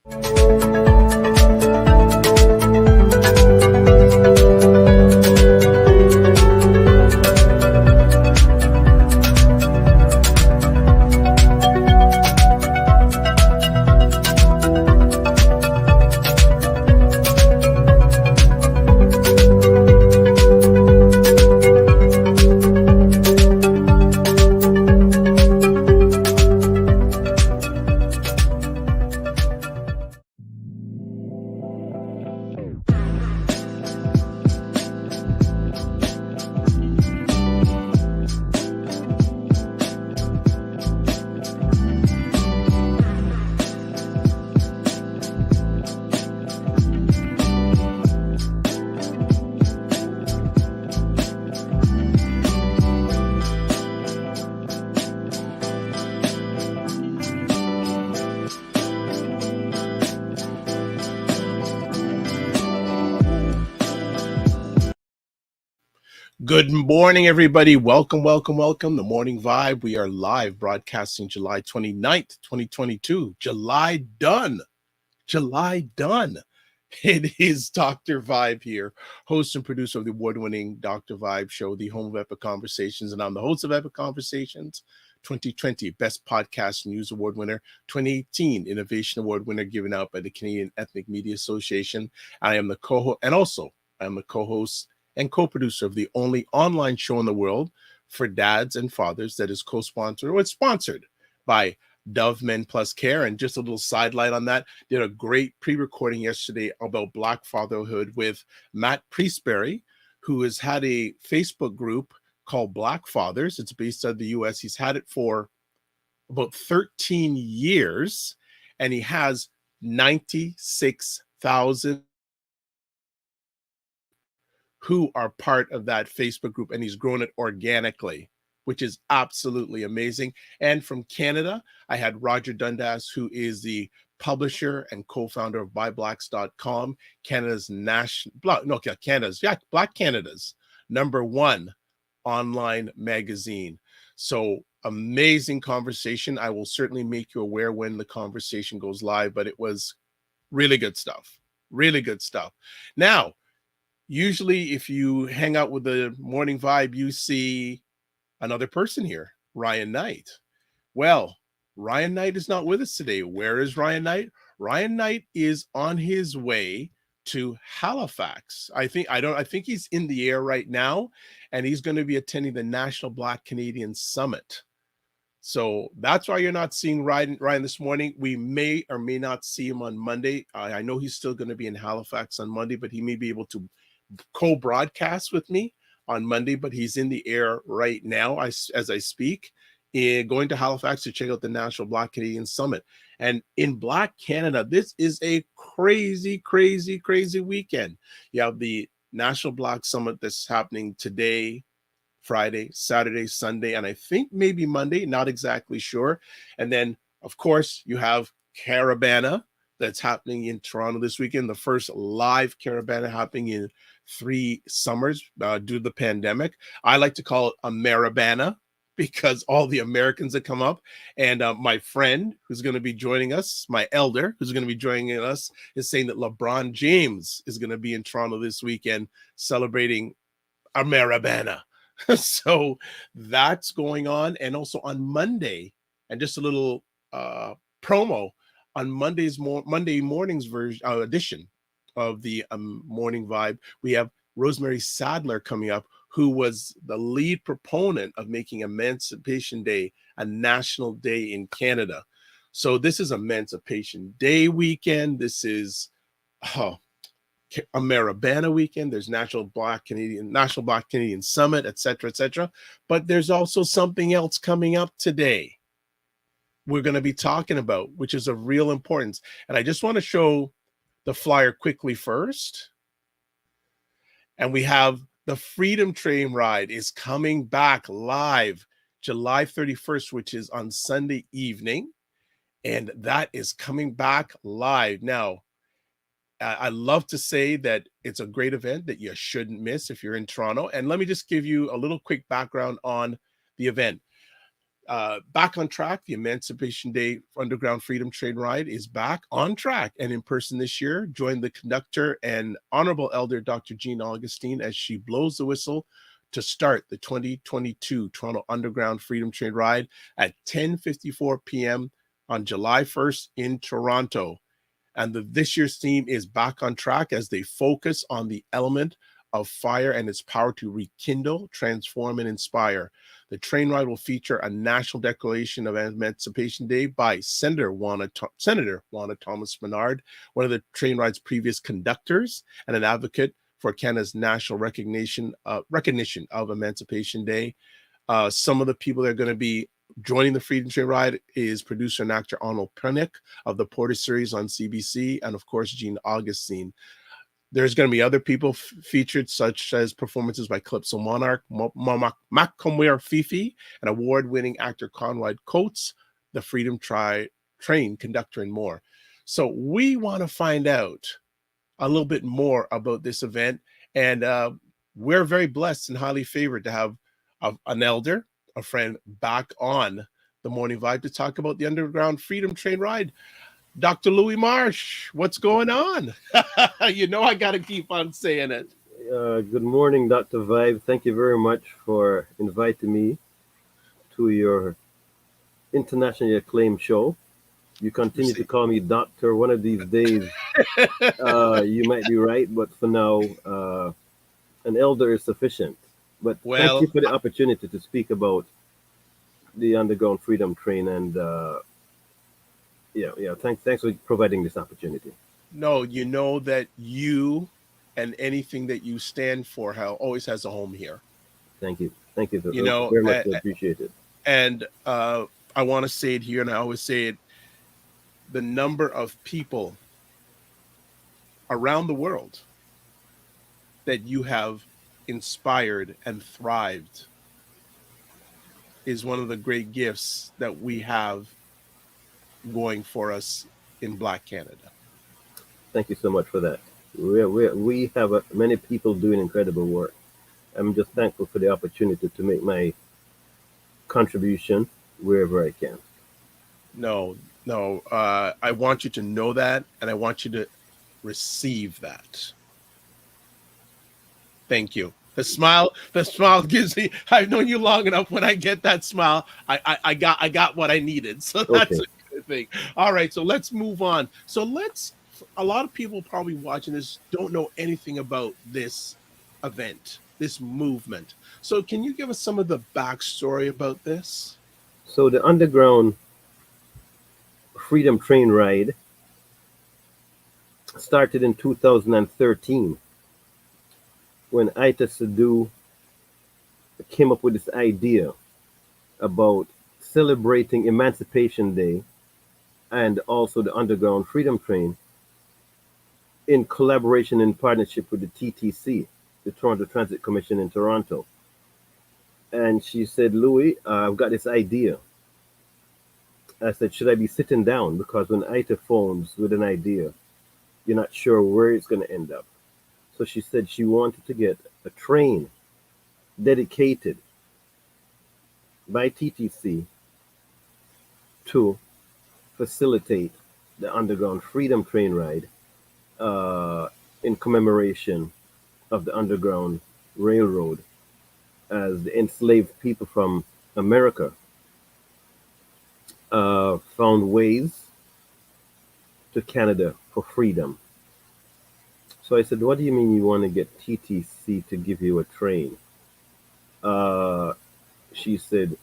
Good morning, everybody. Welcome. The Morning Vibe. We are live broadcasting July 29th, 2022. July done. It is Dr. Vibe here, host and producer of the award-winning Dr. Vibe show, the home of Epic Conversations, and I'm the host of Epic Conversations, 2020 Best Podcast News Award winner, 2018 Innovation Award winner given out by the Canadian Ethnic Media Association. I am the co-host, and also I'm the co-host and co-producer of the only online show in the world for dads and fathers that is co-sponsored or it's sponsored by Dove Men Plus Care. And just a little sidelight on that, did a great pre-recording yesterday about Black fatherhood with Matt Priestberry, who has had a Facebook group called Black Fathers. It's based out of the US. He's had it for about 13 years, and he has 96,000 who are part of that Facebook group, and he's grown it organically, which is absolutely amazing. And from Canada, I had Roger Dundas, who is the publisher and co-founder of BuyBlacks.com, Black Canada's #1 online magazine. So amazing conversation. I will certainly make you aware when the conversation goes live, but it was really good stuff. Now, usually if you hang out with the Morning Vibe, you see another person here, Ryan Knight. Well, Ryan Knight is not with us today. Where is Ryan Knight? Ryan Knight is on his way to Halifax. I think he's in the air right now, and he's going to be attending the National Black Canadian Summit. So that's why you're not seeing Ryan this morning. We may or may not see him on Monday. I know he's still going to be in Halifax on Monday, but he may be able to co-broadcast with me on Monday, but he's in the air right now as I speak, going to Halifax to check out the National Black Canadian Summit. And in Black Canada, this is a crazy weekend. You have the National Black Summit that's happening today, Friday, Saturday, Sunday, and I think maybe Monday, not exactly sure. And then, of course, you have Caravana that's happening in Toronto this weekend, the first live Caravana happening in 3 summers due to the pandemic. I like to call it a Marabana because all the Americans that come up, and my friend who's going to be joining us, my elder who's going to be joining us, is saying that LeBron James is going to be in Toronto this weekend celebrating a Marabana. So that's going on. And also on Monday, and just a little promo, on Monday morning's edition of the Morning Vibe, we have Rosemary Sadler coming up, who was the lead proponent of making Emancipation Day a national day in Canada. So this is Emancipation Day weekend. This is a Marabana weekend. There's National Black Canadian Summit, etc. But there's also something else coming up today we're going to be talking about, which is of real importance. And I just want to show the flyer quickly first. And we have the Freedom Train ride is coming back live July 31st, which is on Sunday evening. And that is coming back live. Now, I love to say that it's a great event that you shouldn't miss if you're in Toronto. And let me just give you a little quick background on the event. Back on track. The Emancipation Day Underground Freedom Train Ride is back on track and in person this year. Join the conductor and Honourable Elder Dr. Augustine as she blows the whistle to start the 2022 Toronto Underground Freedom Train Ride at 10:54 p.m. on July 1st in Toronto. And this year's theme is Back on Track, as they focus on the element of fire and its power to rekindle, transform, and inspire. The train ride will feature a national declaration of Emancipation Day by Senator Wanda Thomas Menard, one of the train ride's previous conductors and an advocate for Canada's national recognition of Emancipation Day. Some of the people that are going to be joining the Freedom Train Ride is producer and actor Arnold Pennick of the Porter series on CBC, and of course, Augustine. There's going to be other people featured, such as performances by Calypso Monarch, Macomware Fifi, and award-winning actor Conrad Coates, the Freedom Train conductor, and more. So we want to find out a little bit more about this event, and we're very blessed and highly favored to have an elder, a friend, back on the Morning Vibe to talk about the Underground Freedom Train Ride. Dr. Louis Marsh, what's going on? You know I got to keep on saying it. Good morning, Dr. Vibe. Thank you very much for inviting me to your internationally acclaimed show. You continue to call me Doctor. One of these days, you might be right, but for now, an elder is sufficient. But thank you for the opportunity to speak about the Underground Freedom Train, and thanks for providing this opportunity. No, you know that you and anything that you stand for always has a home here. Thank you. Very much appreciated. And I want to say it here, and I always say it: the number of people around the world that you have inspired and thrived is one of the great gifts that we have going for us in Black Canada. Thank you so much for that. We have many people doing incredible work. I'm just thankful for the opportunity to make my contribution wherever I can. No, I want you to know that, and I want you to receive that. Thank you. The smile gives me. I've known you long enough. When I get that smile, I got what I needed. So that's a good thing. All right, so let's move on. A lot of people probably watching this don't know anything about this event, this movement. So can you give us some of the backstory about this? So the Underground Freedom Train Ride started in 2013 when Ita Sadu came up with this idea about celebrating Emancipation Day and also the Underground Freedom Train in collaboration and partnership with the TTC, the Toronto Transit Commission in Toronto. And she said, Louis, I've got this idea. I said, should I be sitting down? Because when Ita phones with an idea, you're not sure where it's going to end up. So she said she wanted to get a train dedicated by TTC to facilitate the Underground Freedom Train Ride in commemoration of the Underground Railroad, as the enslaved people from America found ways to Canada for freedom. So I said, what do you mean you want to get TTC to give you a train? She said,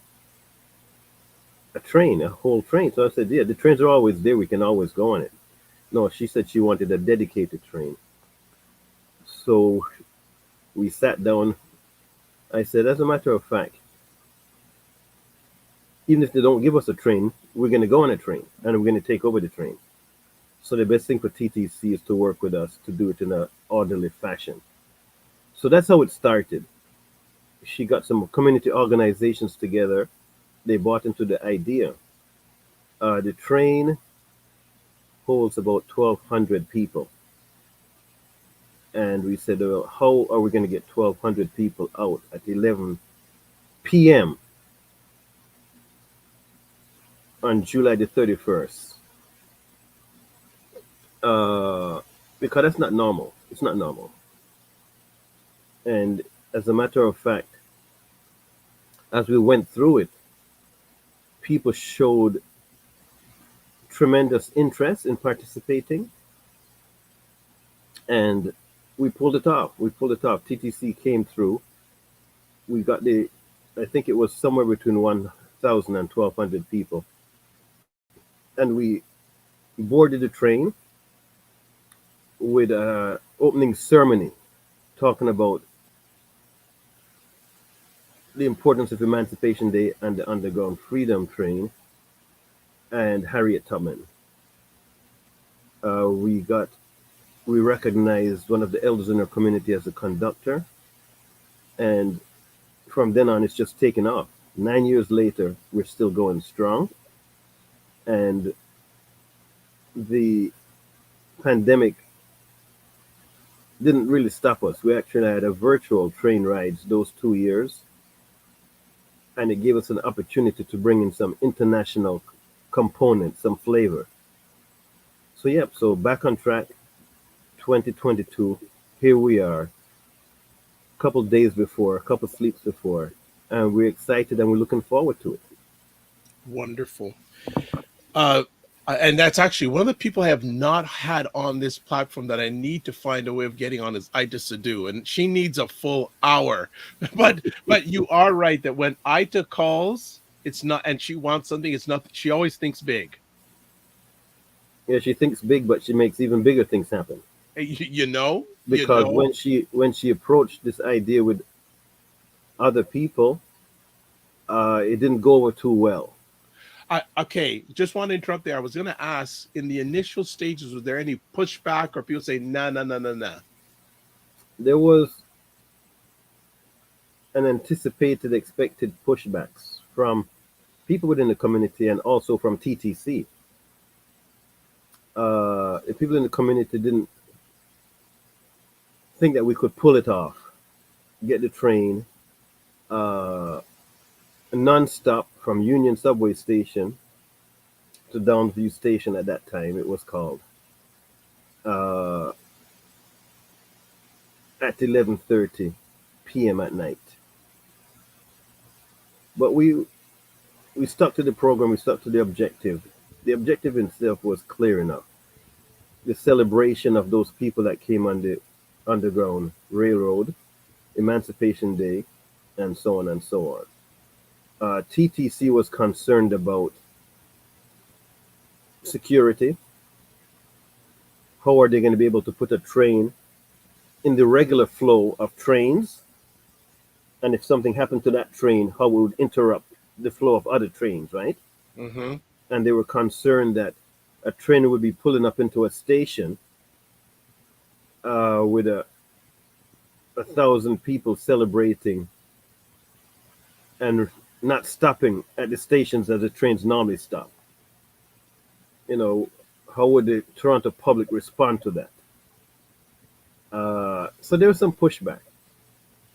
a whole train. So I said, yeah, the trains are always there. We can always go on it. No, she said she wanted a dedicated train. So we sat down. I said, as a matter of fact, even if they don't give us a train, we're going to go on a train and we're going to take over the train. So the best thing for TTC is to work with us to do it in an orderly fashion. So that's how it started. She got some community organizations together. They bought into the idea. The train holds about 1,200 people. And we said, well, how are we going to get 1,200 people out at 11 p.m. on July the 31st. Because that's not normal. It's not normal. And as a matter of fact, as we went through it, people showed tremendous interest in participating, and we pulled it off. We pulled it off. TTC came through. We got I think it was somewhere between 1,000 and 1,200 people. And we boarded the train with an opening ceremony talking about the importance of Emancipation Day and the Underground Freedom Train and Harriet Tubman. We recognized one of the elders in our community as a conductor, and from then on it's just taken off. 9 years later, we're still going strong, and the pandemic didn't really stop us. We actually had a virtual train rides those 2 years, and it gave us an opportunity to bring in some international components, some flavor. So yep, so back on track, 2022, here we are, a couple days before, a couple sleeps before, and we're excited and we're looking forward to it. Wonderful. And that's actually one of the people I have not had on this platform that I need to find a way of getting on is Ita Sadu, and she needs a full hour. But you are right that when Ita calls, it's not, and she wants something, it's not. She always thinks big. Yeah, she thinks big, but she makes even bigger things happen. You know, because when she approached this idea with other people, it didn't go over too well. Okay, just want to interrupt there. I was going to ask, in the initial stages, was there any pushback or people say, nah? There was an anticipated, expected pushbacks from people within the community and also from TTC. If people in the community didn't think that we could pull it off, get the train non-stop from Union Subway Station to Downview Station at that time, it was called, at 11:30 p.m. at night. But we stuck to the program, we stuck to the objective. The objective itself was clear enough. The celebration of those people that came on the Underground Railroad, Emancipation Day, and so on and so on. TTC was concerned about security. How are they going to be able to put a train in the regular flow of trains? And if something happened to that train, how it would interrupt the flow of other trains, right? Mm-hmm. And they were concerned that a train would be pulling up into a station with 1,000 people celebrating and not stopping at the stations as the trains normally stop. You know, how would the Toronto public respond to that? So there was some pushback.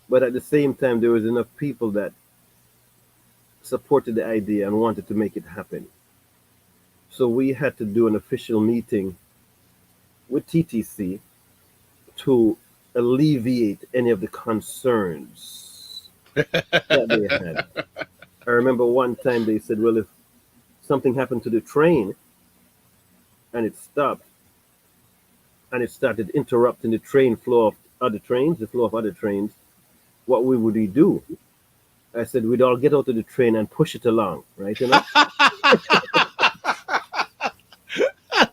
But at the same time, there was enough people that supported the idea and wanted to make it happen. So we had to do an official meeting with TTC to alleviate any of the concerns that they had. I remember one time they said, well, if something happened to the train and it stopped and it started interrupting the train flow of other trains, the flow of other trains, what would we do? I said, we'd all get out of the train and push it along, right? You know?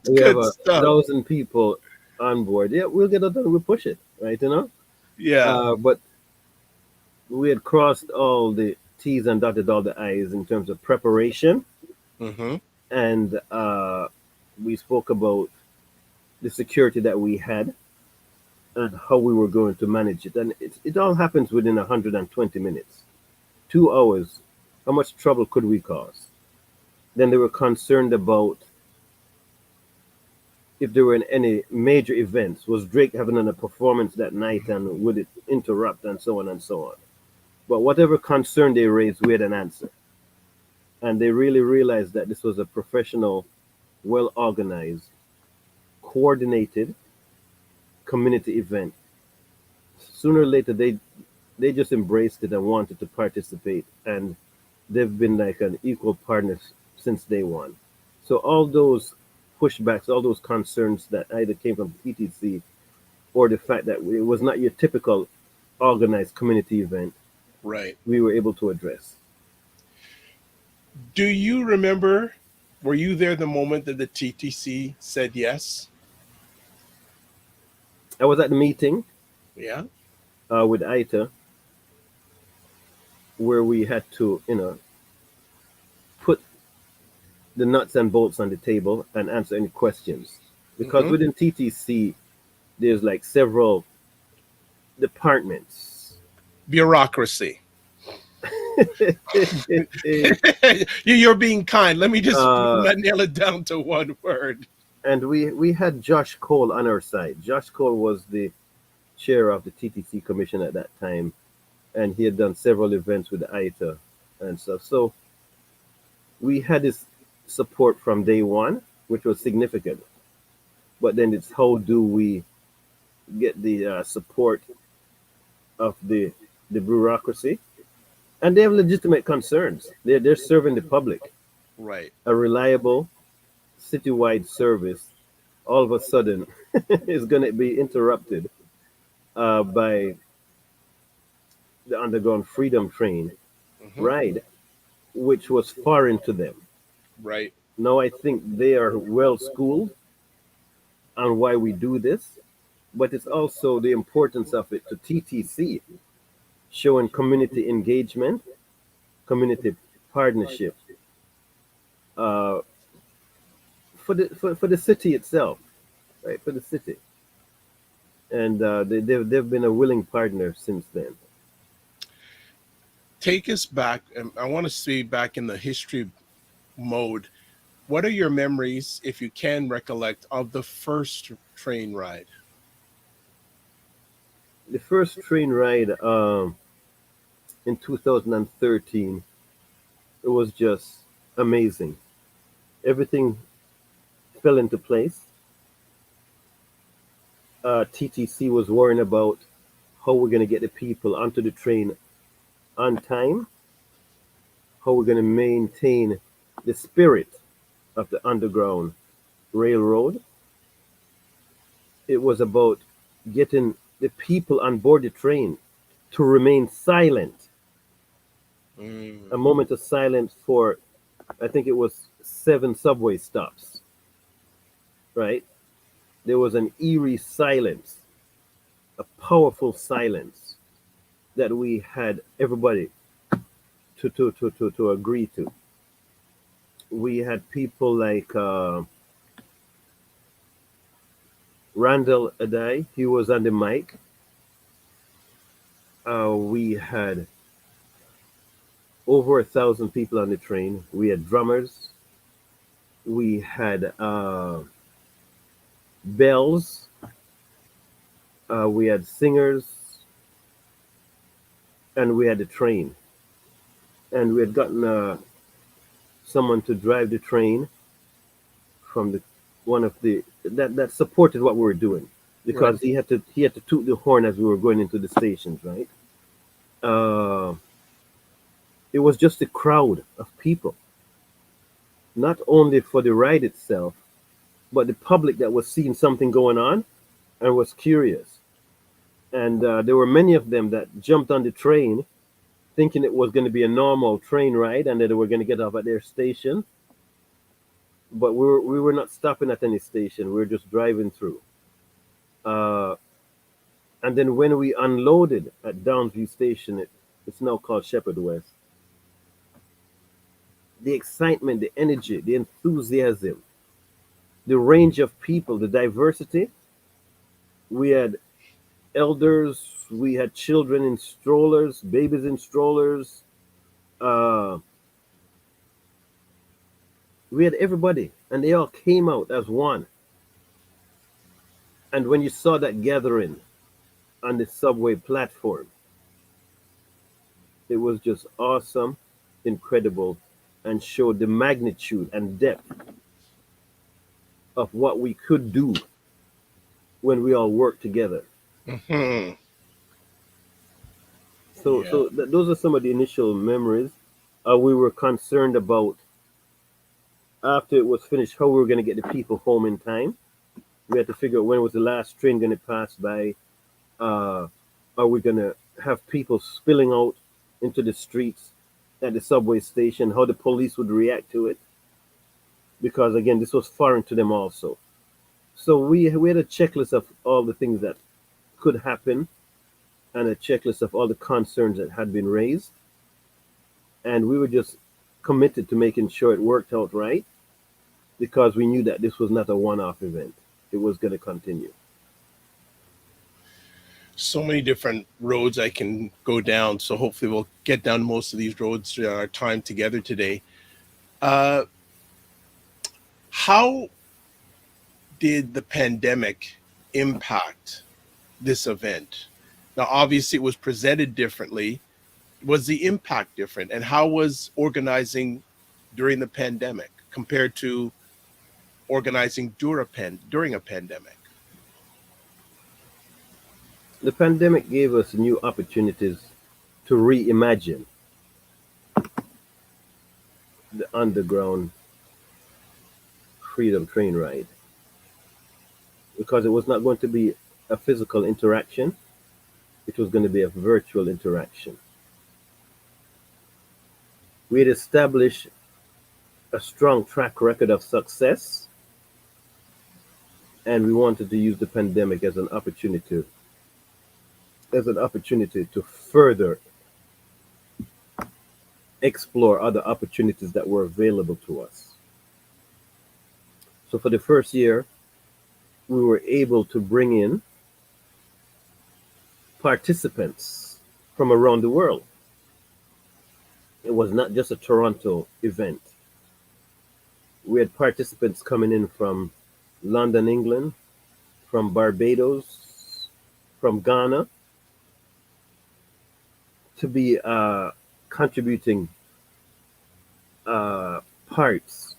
We have 1,000 people on board. Yeah, we'll get out and we'll push it, right? You know? Yeah. But we had crossed all the T's and dotted all the I's in terms of preparation. Mm-hmm. And we spoke about the security that we had and how we were going to manage it. And it all happens within 120 minutes. 2 hours. How much trouble could we cause? Then they were concerned about if there were any major events. Was Drake having a performance that night and would it interrupt and so on and so on? But whatever concern they raised, we had an answer. and they really realized that this was a professional, well organized, coordinated community event. Sooner or later, they just embraced it and wanted to participate, and they've been like an equal partner since day one. So all those pushbacks, all those concerns that either came from TTC or the fact that it was not your typical organized community event, Right. we were able to address. Do you remember, were you there the moment that the TTC said yes? I was at the meeting Yeah. with ITA where we had to, put the nuts and bolts on the table and answer any questions. Because Hmm. within TTC, there's like several departments. Bureaucracy. You're being kind. Let me just uh, nail it down to one word. and we had Josh Cole on our side. Josh Cole was the chair of the TTC commission at that time, and he had done several events with ITA and stuff. So we had his support from day one, which was significant. But then it's how do we get the support of the bureaucracy? And they have legitimate concerns. They're serving the public. Right. A reliable citywide service all of a sudden is going to be interrupted by the underground freedom train Hmm. ride, which was foreign to them. Right. Now I think they are well schooled on why we do this, but it's also the importance of it to TTC, showing community engagement, community partnership uh, for the city itself, right? For the city, and they've been a willing partner since then. Take us back. And I want to see back in the history mode. What are your memories, if you can recollect, of the first train ride? The first train ride in 2013, it was just amazing. Everything fell into place. TTC was worrying about how we're going to get the people onto the train on time, how we're going to maintain the spirit of the Underground Railroad. It was about getting the people on board the train to remain silent. A Mm. moment of silence for, I think it was 7 subway stops, right? There was an eerie silence, a powerful silence that we had everybody to agree to. We had people like Randall Adai, he was on the mic. We had over 1,000 people on the train. We had drummers. We had bells. We had singers, and we had the train. And we had gotten someone to drive the train from the one of the that supported what we were doing Right. because he had to toot the horn as we were going into the stations, right? Uh, it was just a crowd of people, not only for the ride itself, but the public that was seeing something going on and was curious. And there were many of them that jumped on the train thinking it was going to be a normal train ride and that they were going to get off at their station. But we were not stopping at any station. We were just driving through. Uh, and then when we unloaded at Downsview Station, it's now called Shepherd West. The excitement, the energy, the enthusiasm, the range of people, the diversity. We had elders, we had children in strollers, babies in strollers. Uh, we had everybody, and they all came out as one. And when you saw that gathering on the subway platform, it was just awesome, incredible. and showed the magnitude and depth of what we could do when we all work together. Hmm. So, Yeah. those are some of the initial memories. We were concerned about after it was finished how we were going to get the people home in time. We had to figure out when was the last train going to pass by. Uh, are we going to have people spilling out into the streets at the subway station? How the police would react to it? Because again, this was foreign to them also. So we had a checklist of all the things that could happen and a checklist of all the concerns that had been raised, and we were just committed to making sure it worked out right because we knew that this was not a one-off event. It was going to continue. So many different roads I can go down. So hopefully we'll get down most of these roads during our time together today. Uh, how did the pandemic impact this event? Now, obviously, it was presented differently. Was the impact different? And how was organizing during the pandemic compared to organizing during a pandemic? The pandemic gave us new opportunities to reimagine the underground freedom train ride because it was not going to be a physical interaction, it was going to be a virtual interaction. We had established a strong track record of success, and we wanted to use the pandemic as an opportunity to further explore other opportunities that were available to us. So for the first year, we were able to bring in participants from around the world. It was not just a Toronto event. We had participants coming in from London, England, from Barbados, from Ghana to be contributing parts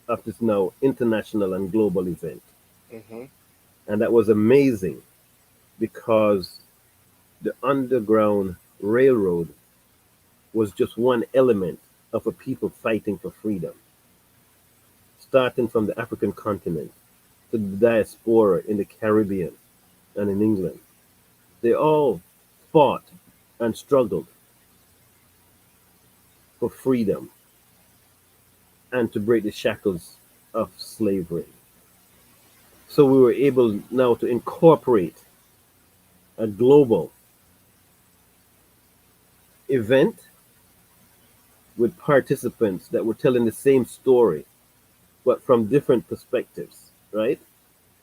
of this now international and global event. Hmm. And that was amazing because the Underground Railroad was just one element of a people fighting for freedom, starting from the African continent to the diaspora in the Caribbean and in England. They all fought and struggled for freedom and to break the shackles of slavery. So we were able now to incorporate a global event with participants that were telling the same story, but from different perspectives, right?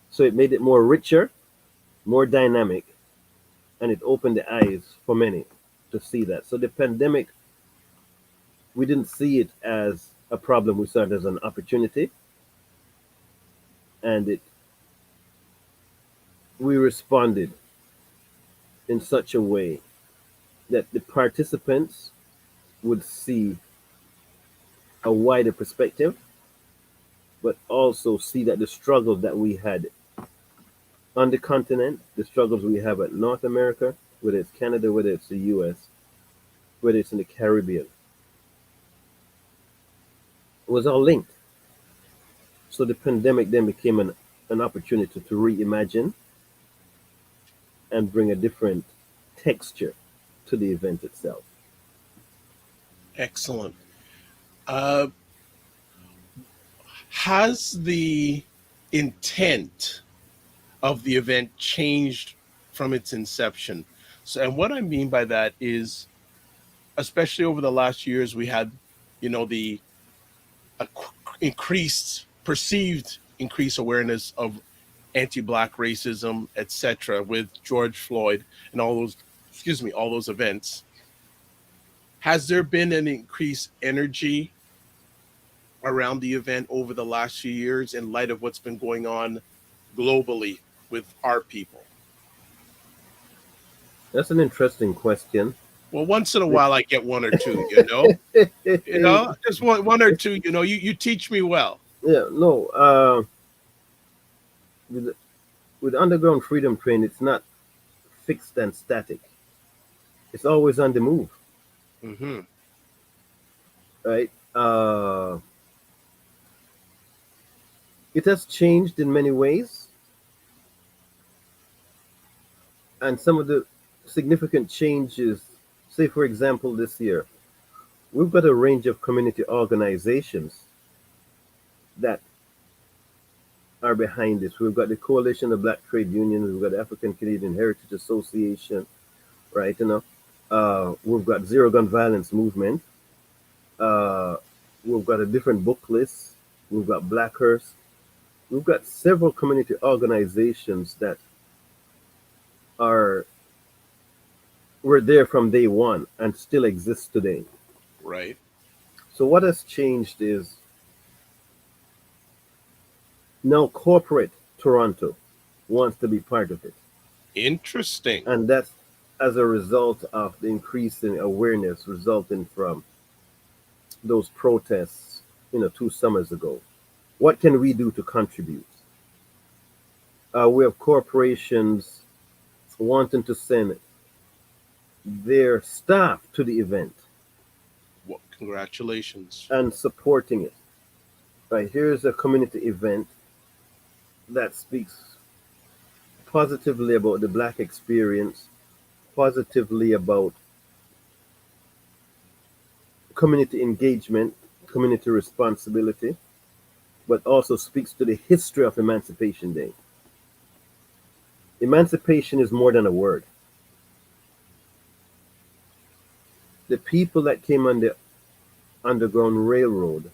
So it made it more richer, more dynamic, and it opened the eyes for many to see that. So the pandemic, we didn't see it as a problem, we saw it as an opportunity, and it we responded in such a way that the participants would see a wider perspective, but also see that the struggles that we had on the continent, the struggles we have at North America, whether it's Canada, whether it's the US, whether it's in the Caribbean, it was all linked. So the pandemic then became an opportunity to reimagine and bring a different texture to the event itself. Excellent. Uh, has the intent of the event changed from its inception? So, and what I mean by that is, especially over the last years, we had, the increased perceived increased awareness of anti-black racism, etc., with George Floyd and all those, excuse me, all those events. Has there been an increased energy around the event over the last few years in light of what's been going on globally with our people? That's an interesting question. Well, once in a while I get one or two, you know. You know, just one or two, you know, you teach me well. Yeah, no. With, with underground freedom train, it's not fixed and static. It's always on the move, Hmm. right? It has changed in many ways, and some of the significant changes, say for example, this year, we've got a range of community organizations that are behind this. We've got the Coalition of Black Trade Unions, we've got the African Canadian Heritage Association, right? We've got Zero Gun Violence Movement. Uh, we've got a different book list. We've got Blackhurst. We've got several community organizations that are were there from day one and still exist today. Right. So what has changed is now corporate Toronto wants to be part of it. Interesting. And that's as a result of the increase in awareness resulting from those protests, 2 summers ago. What can we do to contribute? We have corporations wanting to send their staff to the event Well, congratulations. and supporting it. Right, here's a community event that speaks positively about the Black experience, positively about community engagement, community responsibility, but also speaks to the history of Emancipation Day. Emancipation is more than a word. The people that came on the Underground Railroad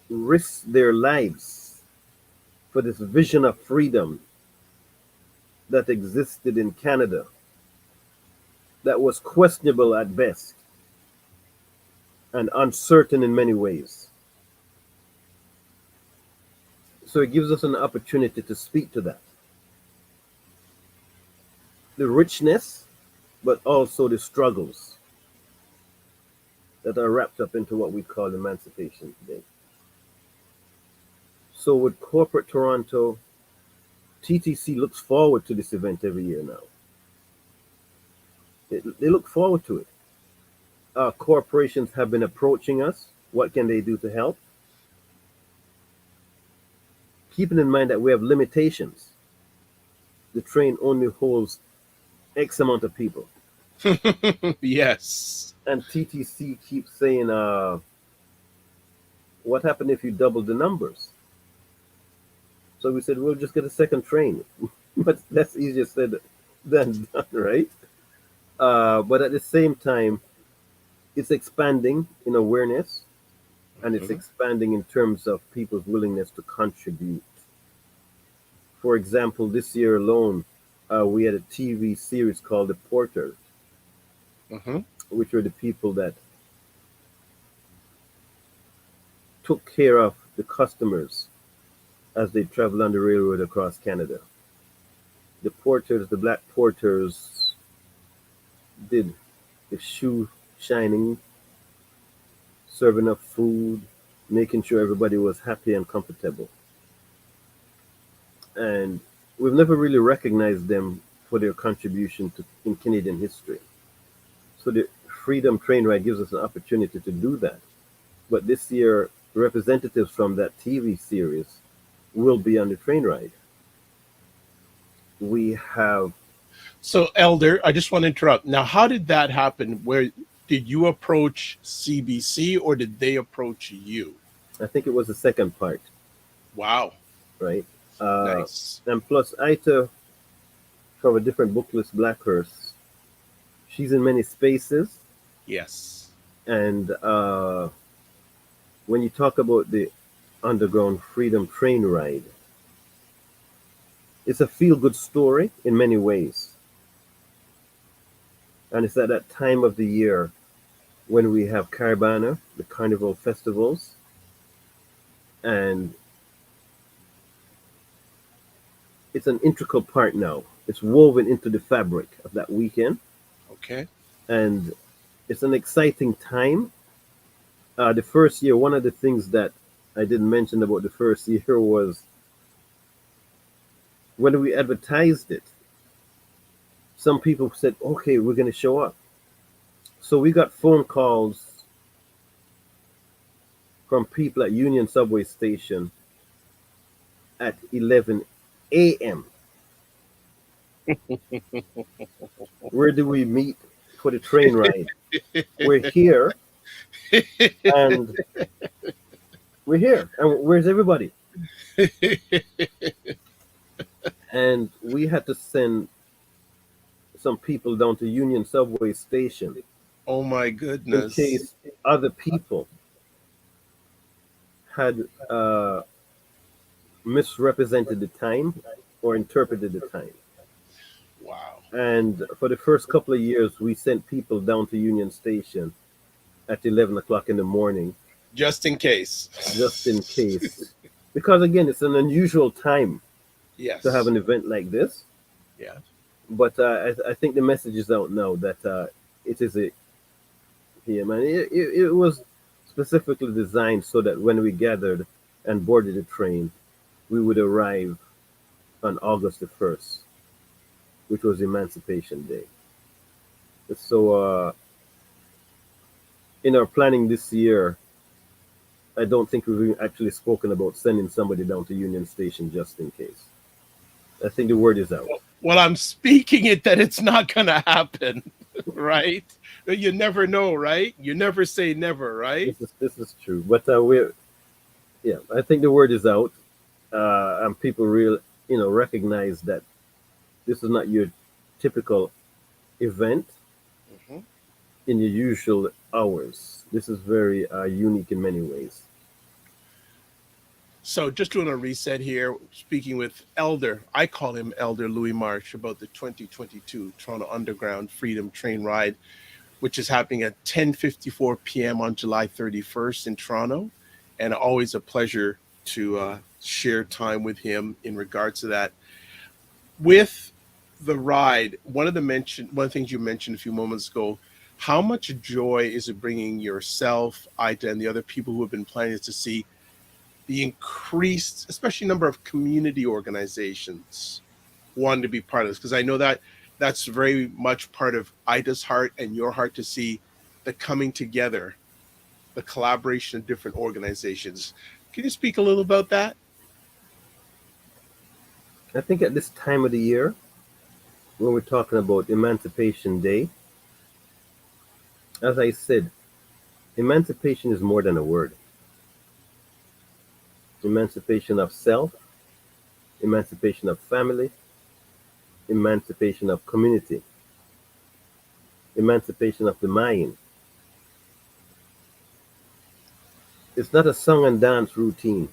risked their lives for this vision of freedom that existed in Canada that was questionable at best and uncertain in many ways. So it gives us an opportunity to speak to that. The richness, but also the struggles that are wrapped up into what we call Emancipation Day. So with corporate Toronto, TTC looks forward to this event every year now. They look forward to it. Corporations have been approaching us. What can they do to help? Keeping in mind that we have limitations. The train only holds X amount of people. Yes. And TTC keeps saying, what happened if you double the numbers? So we said, we'll just get a second train. But that's easier said than done, right? But at the same time, it's expanding in awareness and it's Mhm. expanding in terms of people's willingness to contribute. For example, this year alone, we had a TV series called The Porters, Mhm. which were the people that took care of the customers as they traveled on the railroad across Canada. The porters, the black porters, did the shoe shining, serving up food, making sure everybody was happy and comfortable. And we've never really recognized them for their contribution in Canadian history. So the Freedom Train Ride gives us an opportunity to do that. But this year, representatives from that TV series will be on the train ride. We have, So, Elder, I just want to interrupt. Now, how did that happen? Where did you approach CBC or did they approach you? I think it was the second part, Wow. right? Uh, Nice. and plus, Ita from a different book list, Blackhurst, she's in many spaces. Yes. And when you talk about the Underground Freedom Train Ride, it's a feel good story in many ways. And it's at that time of the year when we have Carabana, the carnival festivals, and it's an integral part now. It's woven into the fabric of that weekend. Okay. and it's an exciting time. The first year, one of the things that I didn't mention about the first year was when we advertised it, some people said, okay, we're going to show up. So we got phone calls from people at Union Subway Station at 11 a.m. Where do we meet for the train ride? We're here, and we're here. And where's everybody? And we had to send some people down to Union Subway Station Oh my in goodness. case other people had misrepresented the time or interpreted the time. Wow. And for the first couple of years, we sent people down to Union Station at 11 o'clock in the morning, Just in case. just in case. Because again, it's an unusual time to have Yes. an event like this. Yeah. But I think the message is out now that it is a PM, and it was specifically designed so that when we gathered and boarded the train, we would arrive on August the 1st, which was Emancipation Day. So, in our planning this year, I don't think we've actually spoken about sending somebody down to Union Station just in case. I think the word is out. Well, I'm speaking it that it's not going to happen, right? You never know, right? You never say never, right? This is true, but we're yeah. I think the word is out, and people recognize that this is not your typical event Mhm. in your usual hours. This is very unique in many ways. So, just doing a reset here, speaking with Elder, I call him Elder Louis Marsh about the 2022 Toronto Underground Freedom Train Ride, which is happening at 10:54 p.m. on July 31st in Toronto. And always a pleasure to share time with him in regards to that. With the ride, one of the things you mentioned a few moments ago, how much joy is it bringing yourself, Ida, and the other people who have been planning to see the increased, especially number of community organizations wanting to be part of this? Because I know that that's very much part of Ida's heart and your heart to see the coming together, the collaboration of different organizations. Can you speak a little about that? I think at this time of the year, when we're talking about Emancipation Day, as I said, emancipation is more than a word. Emancipation of self, emancipation of family, emancipation of community, emancipation of the mind. It's not a song and dance routine.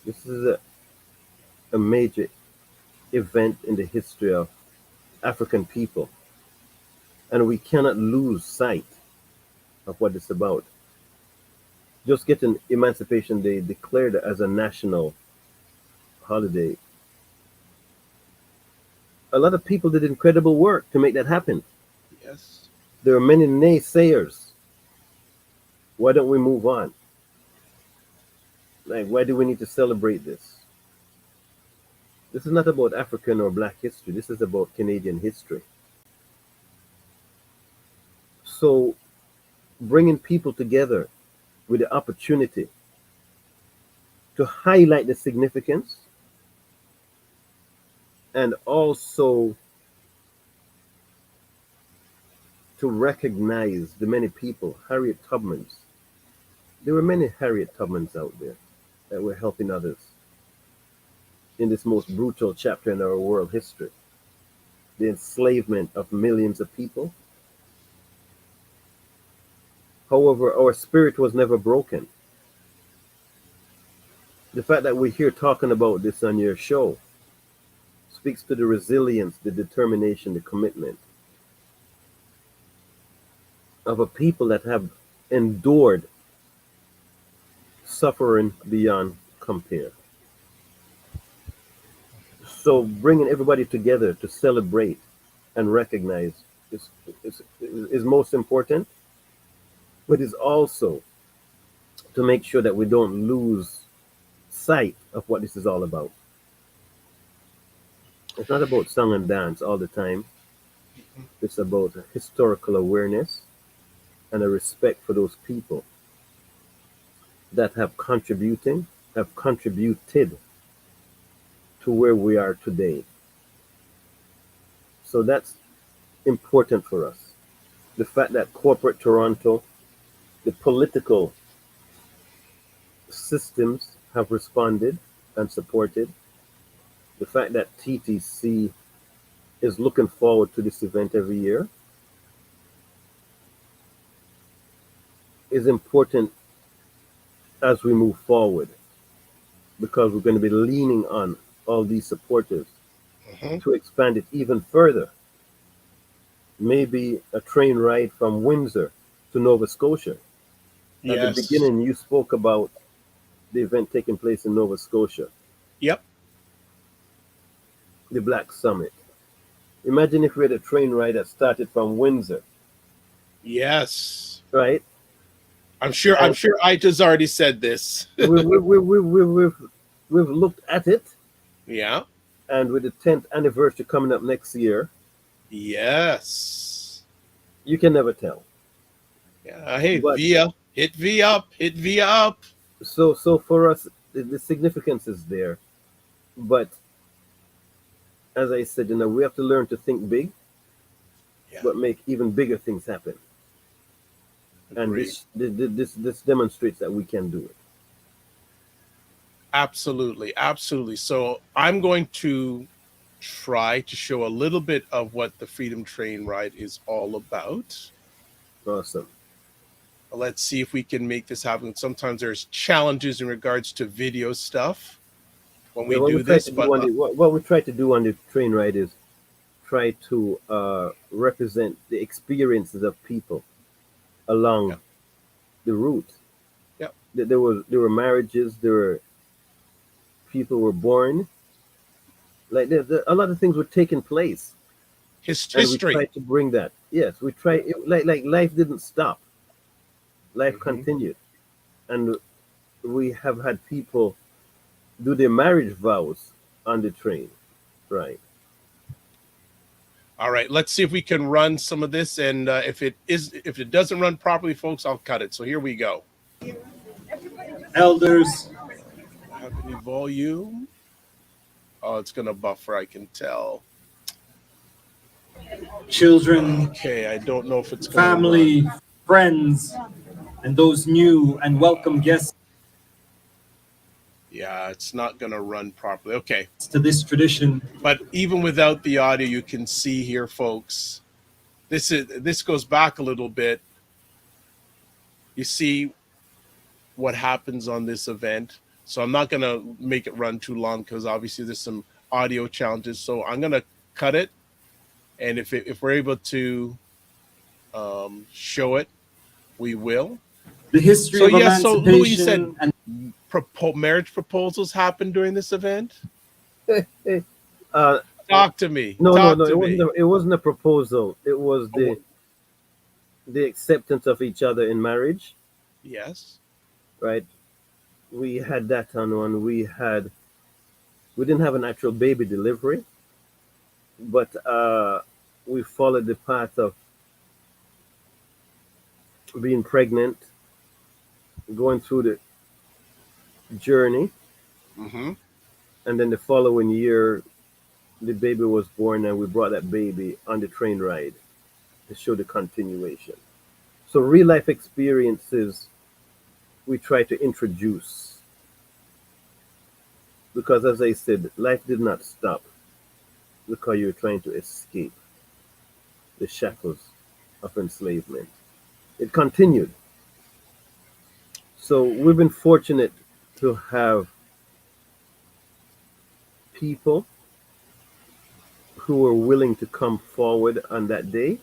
This is a major event in the history of African people, and we cannot lose sight of what it's about. Just getting Emancipation Day declared as a national holiday, a lot of people did incredible work to make that happen. Yes. There are many naysayers. Why don't we move on? Like, why do we need to celebrate this? This is not about African or Black history. This is about Canadian history. So, bringing people together with the opportunity to highlight the significance and also to recognize the many people, Harriet Tubmans. There were many Harriet Tubmans out there that were helping others in this most brutal chapter in our world history, the enslavement of millions of people. However, our spirit was never broken. The fact that we're here talking about this on your show speaks to the resilience, the determination, the commitment of a people that have endured suffering beyond compare. So bringing everybody together to celebrate and recognize is, is most important, but is also to make sure that we don't lose sight of what this is all about. It's not about song and dance all the time. It's about a historical awareness and a respect for those people that have contributed to where we are today. So that's important for us. The fact that corporate Toronto, the political systems have responded and supported, the fact that TTC is looking forward to this event every year is important as we move forward, because we're going to be leaning on all these supporters to expand it even further. Maybe a train ride from Windsor to Nova Scotia. At the Yes. beginning, you spoke about the event taking place in Nova Scotia, Yep. the Black Summit. Imagine if we had a train ride that started from Windsor, Yes. right? I'm sure And Ita's already said this. we've looked at it, Yeah. and with the 10th anniversary coming up next year, Yes. you can never tell. Yeah. Hey, But hit V up, hit V up. so for us, the significance is there. But as I said, we have to learn to think big, Yeah. but make even bigger things happen. And Agreed. this demonstrates that we can do it. Absolutely, absolutely. So I'm going to try to show a little bit of what the Freedom Train ride is all about. Awesome. Let's see if we can make this happen. Sometimes there's challenges in regards to video stuff when we Yeah, do this, but what we try to do on the train ride is try to represent the experiences of people along yeah, the route. yeah. There were marriages, there were people were born, like a lot of things were taking place, and we History. tried to bring that. Yes, we try like life didn't stop, life Mhm. continued, and we have had people do their marriage vows on the train, right? All right, let's see if we can run some of this, and if it doesn't run properly, folks, I'll cut it. So here we go. Elders, Have any volume? Oh, it's gonna buffer. I can tell. children, Okay, I don't know if it's gonna family, run. friends, and those new and welcome guests Yeah, it's not gonna run properly. Okay, to this tradition. but even without the audio, you can see here, folks. This goes back a little bit. You see what happens on this event. So I'm not gonna make it run too long because obviously there's some audio challenges. So I'm gonna cut it, and if we're able to show it, we will. The history So of yes, so Louis, you said emancipation and marriage proposals happened during this event. uh, Talk to me. no, no, Talk no. to me. It wasn't a proposal. It was Oh, the acceptance of each other in marriage, yes. right? We had that on one. We didn't have an actual baby delivery, but we followed the path of being pregnant, going through the journey, Mm-hmm. and then the following year, the baby was born, and we brought that baby on the train ride to show the continuation. So real life experiences we try to introduce, because as I said, life did not stop because you were trying to escape the shackles of enslavement. It continued. So we've been fortunate to have people who were willing to come forward on that day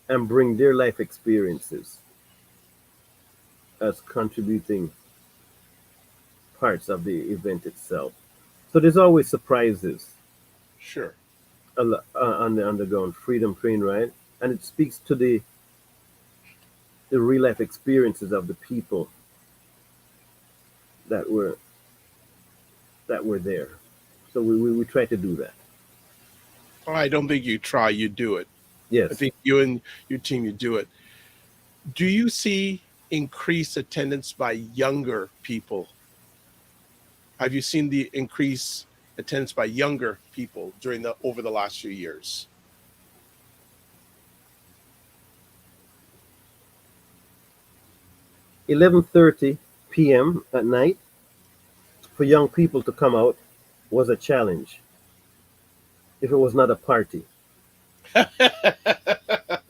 and bring their life experiences as contributing parts of the event itself. So there's always surprises. Sure. on the underground freedom train ride, and it speaks to the real life experiences of the people that were there. So we try to do that. I don't think you try, you do it. I Yes. think you and your team, you do it. Do you see increased attendance by younger people? Have you seen the increased attendance by younger people over the last few years? 11:30 p.m. at night for young people to come out was a challenge. If it was not a party.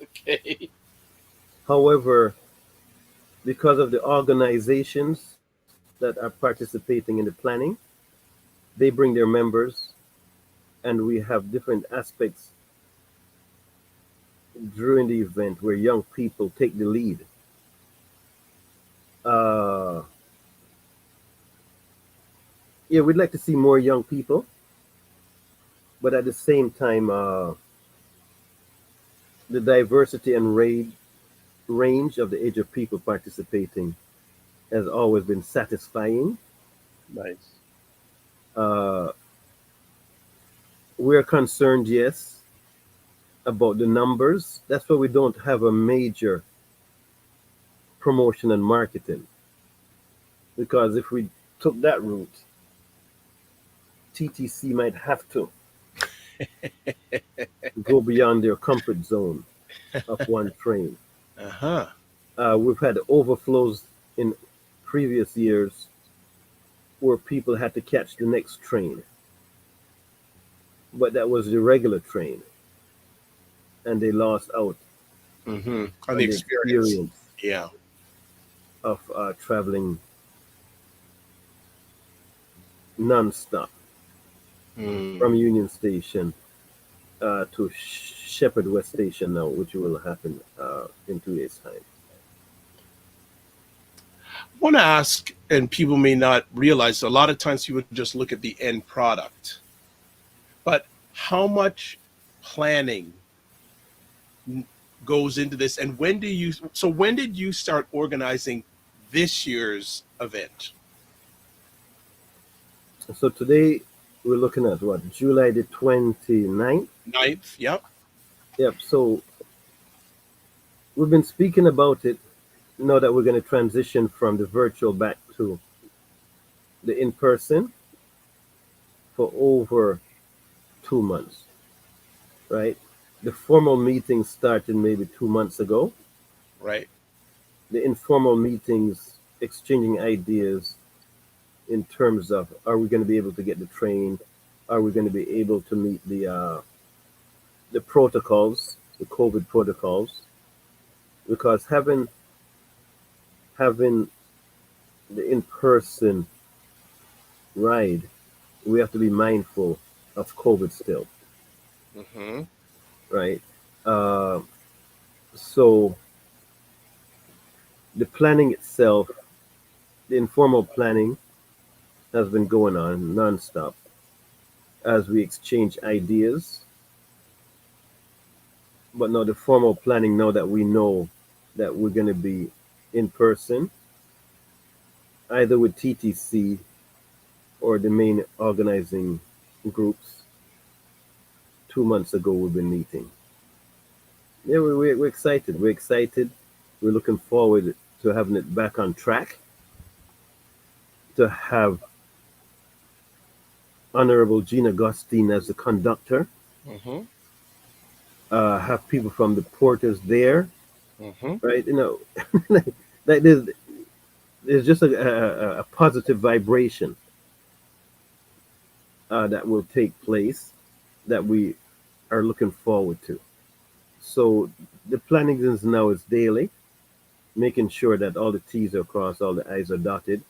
Okay. However, because of the organizations that are participating in the planning, they bring their members, and we have different aspects during the event where young people take the lead. Uh, yeah, we'd like to see more young people, but at the same time, the diversity and range of the age of people participating has always been satisfying. Nice. Uh, we're concerned, yes, about the numbers. That's why we don't have a major promotion and marketing. Because if we took that route, TTC might have to go beyond their comfort zone of one train. Uh-huh. We've had overflows in previous years where people had to catch the next train, but that was the regular train, and they lost out Mm-hmm. On on the the experience. experience Yeah. of traveling non-stop from Union Station to Shepherd West Station now, which will happen in 2 days' time. I want to ask, and people may not realize, a lot of times people just look at the end product, but how much planning goes into this, and when did you start organizing this year's event? So today we're looking at what, July the 29th? 9th, yep. Yep. So we've been speaking about it now that we're going to transition from the virtual back to the in-person for over 2 months, right? The formal meetings started maybe 2 months ago. Right. The informal meetings, exchanging ideas in terms of, are we going to be able to get the train? Are we going to be able to meet the protocols, the COVID protocols? Because having the in-person ride, we have to be mindful of COVID still, Mm-hmm. right? Uh, so the planning itself, the informal planning, has been going on nonstop as we exchange ideas. But now the formal planning, now that we know that we're going to be in person, either with TTC or the main organizing groups, 2 months ago we've been meeting. Yeah, we're excited. We're excited. We're looking forward to having it back on track, to have Honourable Augustine as the conductor, Mm-hmm. have people from the porters there, Mm-hmm. right? You know, like there's just a positive vibration that will take place that we are looking forward to. So the planning is now is daily, making sure that all the T's are crossed, all the I's are dotted,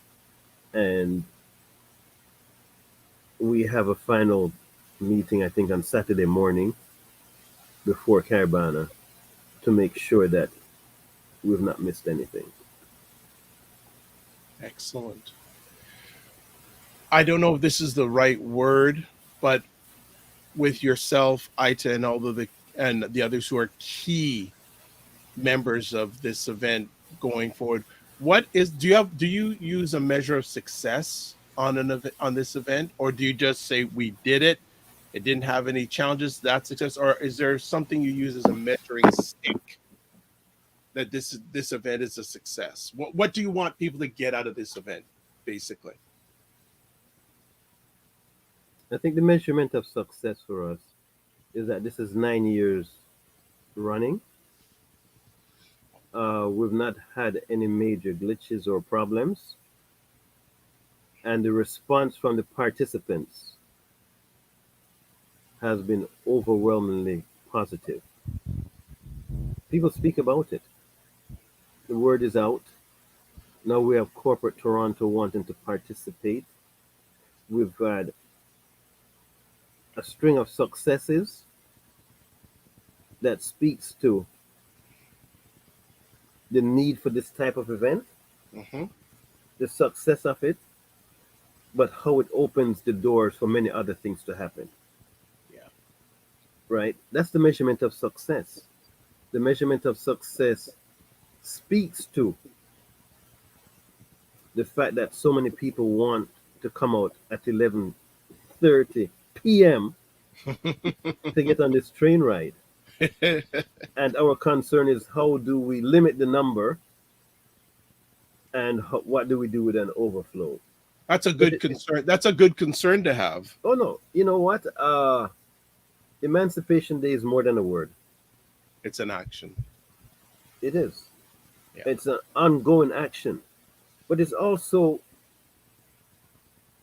and we have a final meeting, I think, on Saturday morning before Caravana to make sure that we've not missed anything. Excellent. I don't know if this is the right word, but with yourself, Ita, and all of the others who are key members of this event going forward, what is do you use a measure of success on on this event, or do you just say we did it, it didn't have any challenges, that's success, or is there something you use as a measuring stick that this event is a success? What do you want people to get out of this event, basically? I think the measurement of success for us is that this is 9 years running. We've not had any major glitches or problems, and the response from the participants has been overwhelmingly positive. People speak about it. The word is out. Now we have corporate Toronto wanting to participate. We've had a string of successes that speaks to the need for this type of event, Mm-hmm. the success of it, but how it opens the doors for many other things to happen. Yeah. Right? That's the measurement of success. The measurement of success speaks to the fact that so many people want to come out at 11:30 p.m. to get on this train ride. And our concern is how do we limit the number, and what do we do with an overflow? That's a good concern. That's a good concern to have. Oh no, you know what? Emancipation Day is more than a word. It's an action. It is. Yeah. It's an ongoing action. But it's also,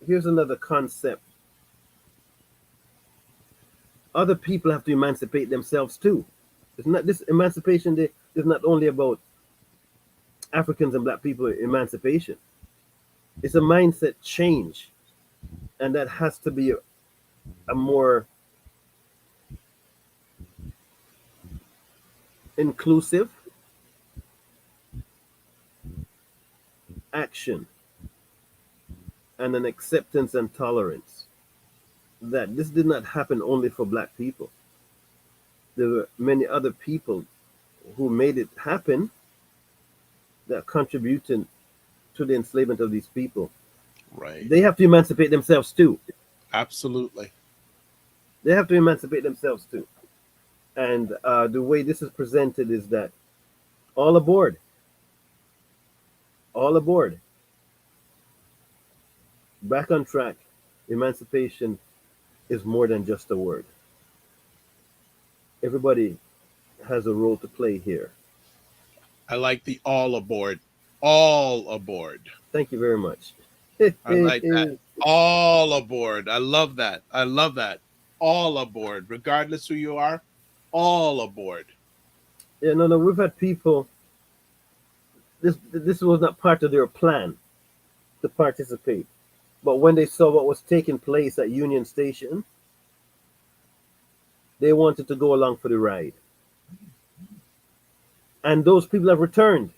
here's another concept. Other people have to emancipate themselves too. It's not, this Emancipation Day is not only about Africans and Black people emancipation. It's a mindset change, and that has to be a more inclusive action and an acceptance and tolerance that this did not happen only for Black people. There were many other people who made it happen that contributed to the enslavement of these people. Right. They have to emancipate themselves too. Absolutely. They have to emancipate themselves too. And the way this is presented is that all aboard. All aboard. Back on track. Emancipation is more than just a word. Everybody has a role to play here. I like the all aboard. All aboard. Thank you very much. I like that. All aboard. I love that. I love that. All aboard. Regardless who you are, all aboard. Yeah, no, we've had people. This was not part of their plan to participate, but when they saw what was taking place at Union Station, they wanted to go along for the ride, and those people have returned.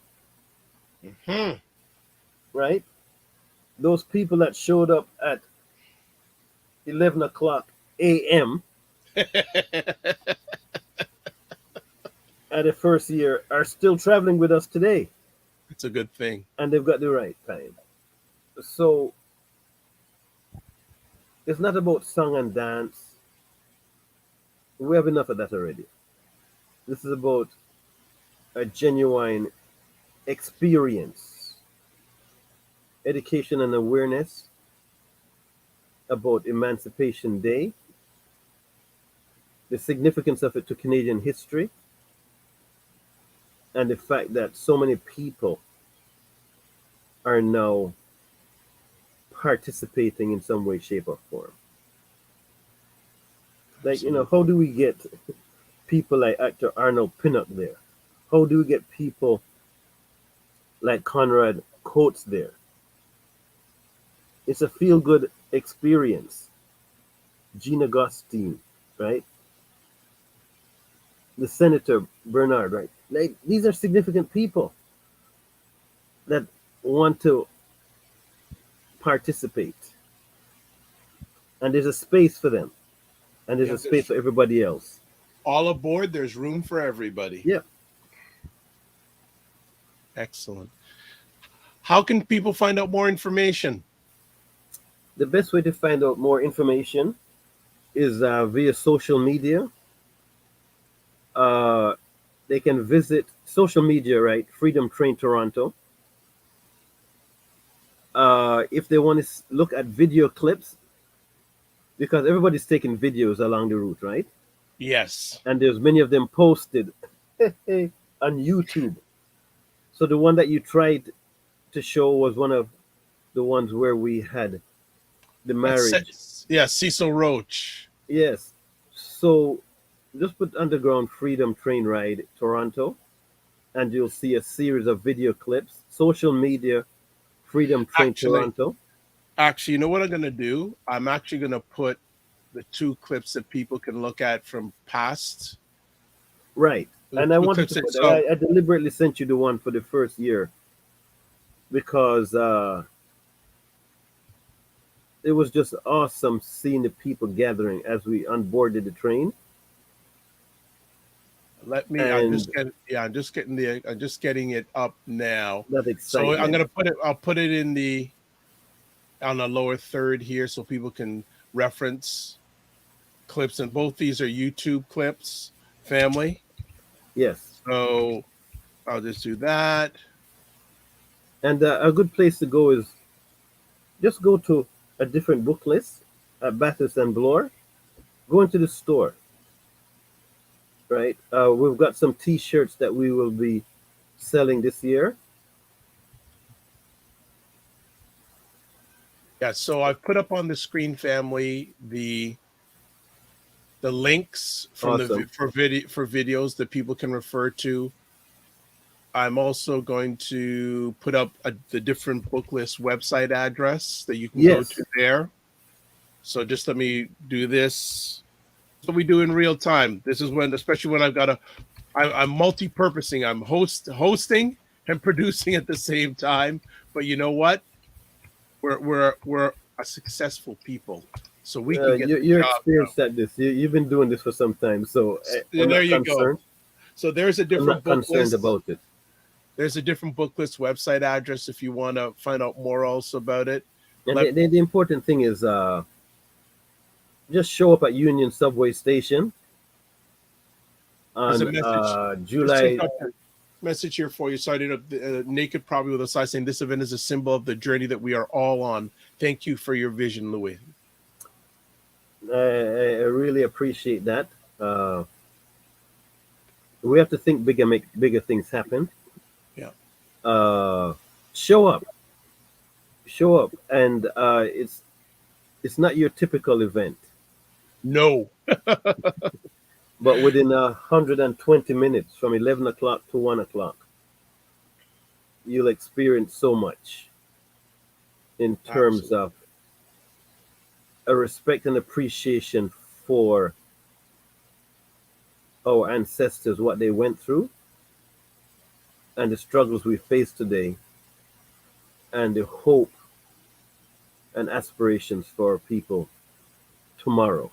Mm-hmm. Right? Those people that showed up at 11 o'clock a.m. at the first year are still traveling with us today. It's a good thing. And they've got the right time. So it's not about song and dance. We have enough of that already. This is about a genuine experience, education and awareness about Emancipation Day, the significance of it to Canadian history, and the fact that so many people are now participating in some way, shape, or form. Like, how do we get people like actor Arnold Pinnock there? How do we get people like Conrad Coates there? It's a feel-good experience. Gene Augustine, right? The Senator Bernard, right? Like, these are significant people that want to participate. And there's a space for them. and there's Yeah, a space for everybody else. all aboard. There's room for everybody. Yeah. Excellent. How can people find out more information? The best way to find out more information is via social media. They can visit social media, right? Freedom Train Toronto. If they want to look at video clips, because everybody's taking videos along the route, right? Yes. And there's many of them posted on YouTube. So the one that you tried to show was one of the ones where we had the marriage. Yeah, Cecil Roach. Yes. So just put Underground Freedom Train Ride Toronto, and you'll see a series of video clips. Social media, Freedom Train Toronto. Actually, you know what I'm going to do? I'm actually going to put the 2 clips that people can look at from past. Right. And I wanted to put, I deliberately sent you the one for the first year because it was just awesome seeing the people gathering as we onboarded the train. Let me. I'm just getting it up now. So I'm gonna put it. I'll put it in on the lower third here, so people can reference clips. And both these are YouTube clips, family. Yes. So I'll just do that. And a good place to go is just go to a different book list at Bathurst and Bloor. Go into the store. Right. We've got some T-shirts that we will be selling this year. Yeah. So I've put up on the screen, family, the links from for videos that people can refer to. I'm also going to put up the different book list website address that you can go to there. So just let me do this. What we do in real time. This is when, especially when I'm multi-purposing. I'm hosting and producing at the same time. But you know what? We're a successful people, so we can get. You're experienced at this. You've been doing this for some time, so there you go. So there's a different book concerned list about it. There's a different book list website address if you want to find out more also about it. And the important thing is just show up at Union Subway Station on July. Message here for you. Sorry to naked probably with a sign saying this event is a symbol of the journey that we are all on. Thank you for your vision, Louis. I really appreciate that. We have to think bigger, make bigger things happen. Yeah. Show up, and it's not your typical event. No. But within 120 minutes, from 11 o'clock to 1 o'clock, you'll experience so much in terms of a respect and appreciation for our ancestors, what they went through, and the struggles we face today, and the hope and aspirations for our people tomorrow.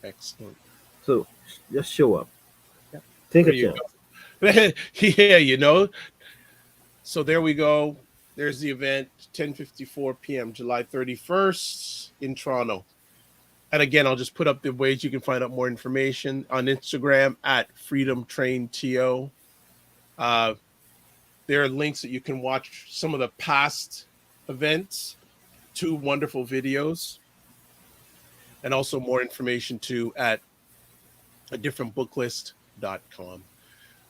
Excellent. So just show up. Yep. Take a chance. Yeah, you know. So there we go. There's the event, 10:54 p.m., July 31st in Toronto. And again, I'll just put up the ways you can find out more information on Instagram at Freedom Train TO. There are links that you can watch some of the past events, 2 wonderful videos, and also more information too at a differentbooklist.com.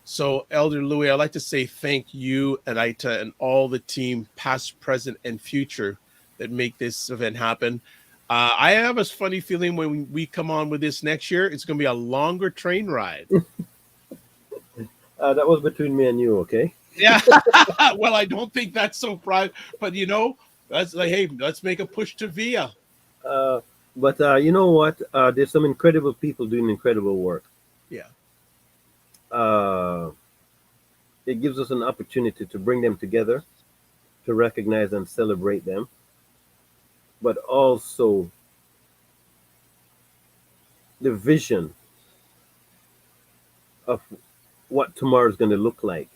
So, Elder Louis, I'd like to say thank you and Aita and all the team, past, present, and future, that make this event happen. I have a funny feeling when we come on with this next year, it's going to be a longer train ride. That was between me and you, okay? Yeah. Well, I don't think that's so private, but you know, that's like, hey, let's make a push to VIA. But you know what? There's some incredible people doing incredible work. Yeah. It gives us an opportunity to bring them together, to recognize and celebrate them, but also the vision of what tomorrow is going to look like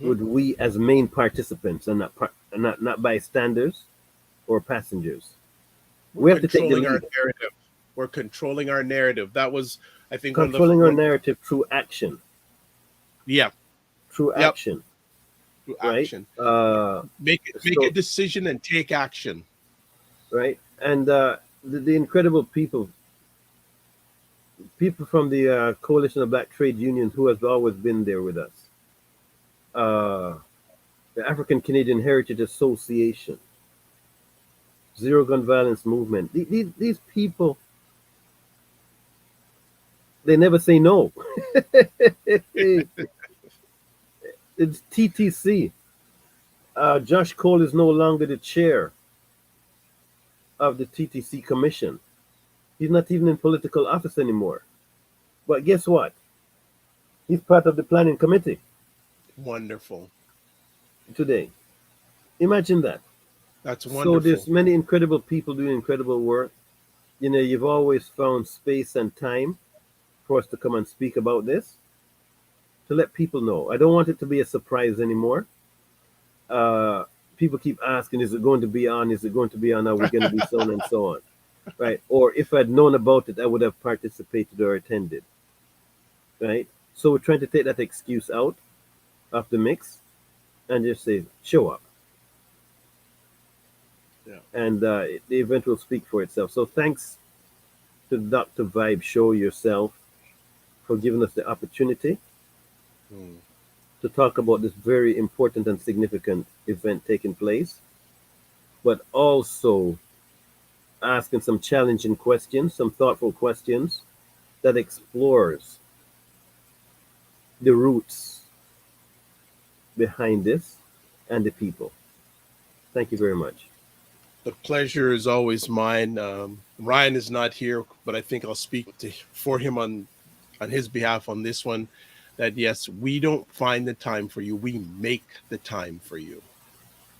would we as main participants and not bystanders or passengers. We have to take the Controlling our lead. narrative. We're controlling our narrative. That was, I think, Controlling our narrative through action. Yeah. Through Yep. action. Through Right? action. Make a decision and take action. Right? And the incredible people from the Coalition of Black Trade Unions who has always been there with us. The African Canadian Heritage Association, Zero Gun Violence Movement. These people, they never say no. It's TTC. Josh Cole is no longer the chair of the TTC Commission. He's not even in political office anymore. But guess what? He's part of the planning committee. Wonderful. Today. Imagine that. That's wonderful. So there's many incredible people doing incredible work. You know, you've always found space and time for us to come and speak about this, to let people know. I don't want it to be a surprise anymore. People keep asking, is it going to be on? Is it going to be on? Are we going to be so on and so on? Right? Or if I'd known about it, I would have participated or attended. Right? So we're trying to take that excuse out of the mix and just say, show up. Yeah. And the event will speak for itself. So thanks to Dr. Vibe Show yourself for giving us the opportunity to talk about this very important and significant event taking place, but also asking some challenging questions, some thoughtful questions that explores the roots behind this and the people. Thank you very much. The pleasure is always mine. Ryan is not here, but I think I'll speak for him on his behalf on this one. That yes, we don't find the time for you; we make the time for you.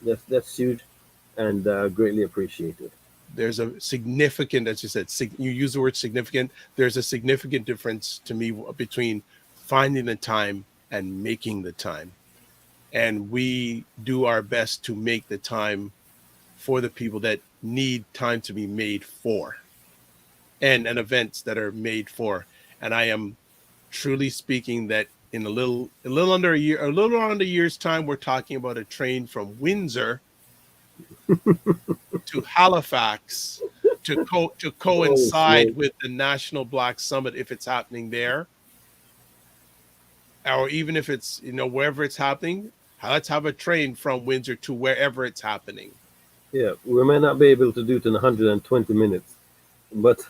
That's huge, and greatly appreciated. There's a significant, as you said, you use the word significant. There's a significant difference to me between finding the time and making the time, and we do our best to make the time for the people that need time to be made for, and events that are made for. And I am truly speaking that in a little under a year's time, we're talking about a train from Windsor to Halifax to coincide with the National Black Summit, if it's happening there, or even if it's, wherever it's happening. Let's have a train from Windsor to wherever it's happening. Yeah, we may not be able to do it in 120 minutes, but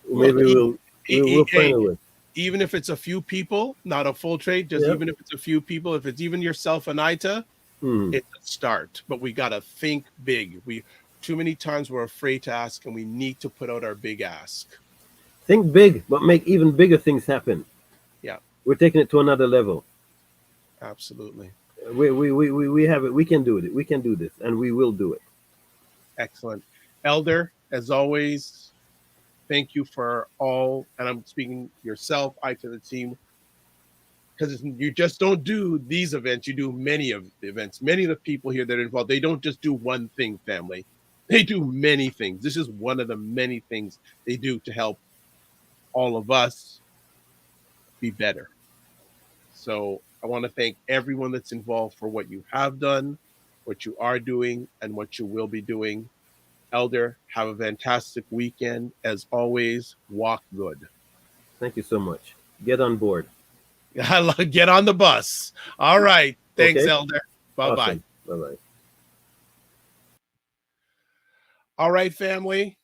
maybe we'll find a way. Even if it's a few people, not a full train, even if it's a few people, if it's even yourself and Ita, it's a start. But we got to think big. Too many times we're afraid to ask, and we need to put out our big ask. Think big, but make even bigger things happen. Yeah. We're taking it to another level. Absolutely. We have it. We can do it. We can do this, and we will do it. Excellent. Elder, as always, thank you for all, and I'm speaking yourself, to the team, because you just don't do these events. You do many of the events. Many of the people here that are involved, they don't just do one thing, family. They do many things. This is one of the many things they do to help all of us be better. So I want to thank everyone that's involved for what you have done, what you are doing, and what you will be doing. Elder, have a fantastic weekend. As always, walk good. Thank you so much. Get on board. Get on the bus. All right. Thanks, okay. Elder. Bye-bye. Awesome. Bye-bye. All right, family.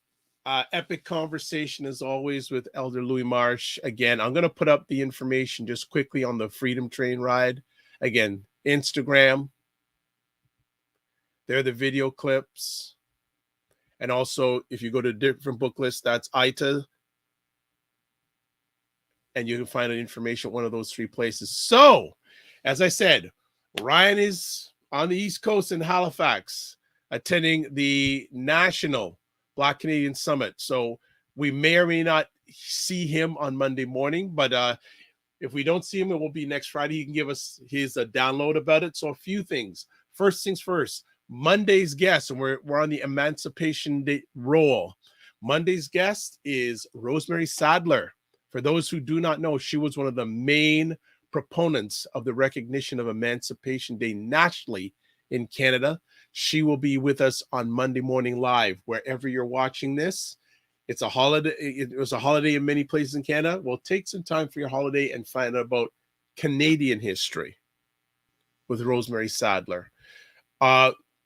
Epic conversation as always with Elder Louis Marsh. Again, I'm going to put up the information just quickly on the Freedom Train ride. Again, Instagram. There are the video clips. And also, if you go to different book lists, that's Ita. And you can find information at one of those three places. So, as I said, Ryan is on the East Coast in Halifax, attending the National Black Canadian Summit. So We may or may not see him on Monday morning, but if we don't see him, it will be next Friday. He can give us his download about it. So a few things. First things first, Monday's guest, and we're on the Emancipation Day roll. Monday's guest is Rosemary Sadler. For those who do not know, she was one of the main proponents of the recognition of Emancipation Day nationally in Canada. She will be with us on Monday Morning Live. Wherever you're watching this, it's a holiday. It was a holiday in many places in Canada. Well, take some time for your holiday and find out about Canadian history with Rosemary Sadler.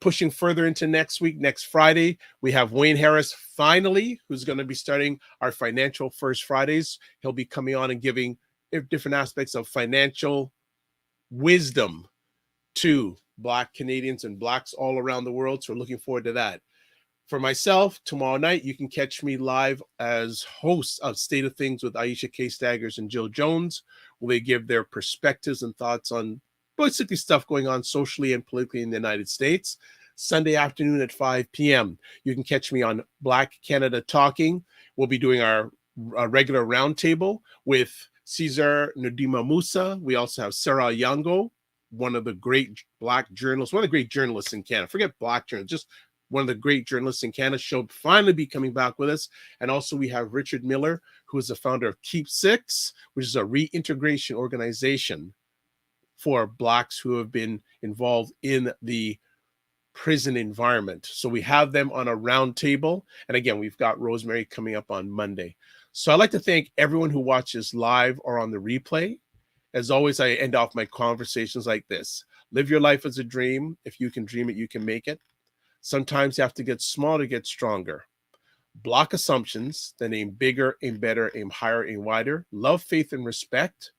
Pushing further into next week, next Friday, we have Wayne Harris finally, who's going to be starting our Financial First Fridays. He'll be coming on and giving different aspects of financial wisdom to Black Canadians and Blacks all around the world. So we're looking forward to that. For myself, tomorrow night, you can catch me live as host of State of Things with Aisha K. Staggers and Jill Jones, where they give their perspectives and thoughts on basically stuff going on socially and politically in the United States. Sunday afternoon at 5 p.m. You can catch me on Black Canada Talking. We'll be doing our regular roundtable with Cesar Ndima Musa. We also have Sarah Yango, one of the great Black journalists, one of the great journalists in Canada. Forget Black journalists, just one of the great journalists in Canada. She'll finally be coming back with us. And also we have Richard Miller, who is the founder of Keep Six, which is a reintegration organization for Blacks who have been involved in the prison environment. So we have them on a round table. And again, we've got Rosemary coming up on Monday. So I'd like to thank everyone who watches live or on the replay. As always, I end off my conversations like this. Live your life as a dream. If you can dream it, you can make it. Sometimes you have to get small to get stronger. Block assumptions, then aim bigger, aim better, aim higher, aim wider. Love, faith, and respect.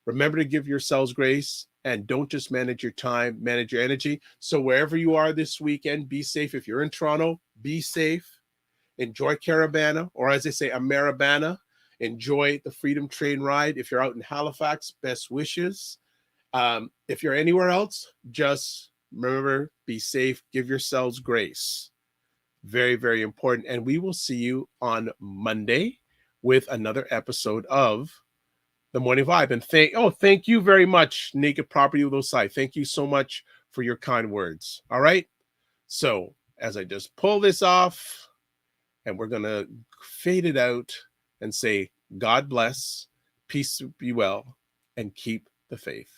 Remember to give yourselves grace, and don't just manage your time, manage your energy. So wherever you are this weekend, be safe. If you're in Toronto, be safe. Enjoy Caravana, or as they say, Ameribana. Enjoy the Freedom Train ride. If you're out in Halifax, best wishes. If you're anywhere else, just remember, be safe, give yourselves grace. Very, very important. And we will see you on Monday with another episode of The Morning Vibe. And thank you very much, Naked Property with Osai. Thank you so much for your kind words. All right. So as I just pull this off, and we're going to fade it out and say, God bless, peace be well, and keep the faith.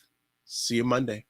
See you Monday.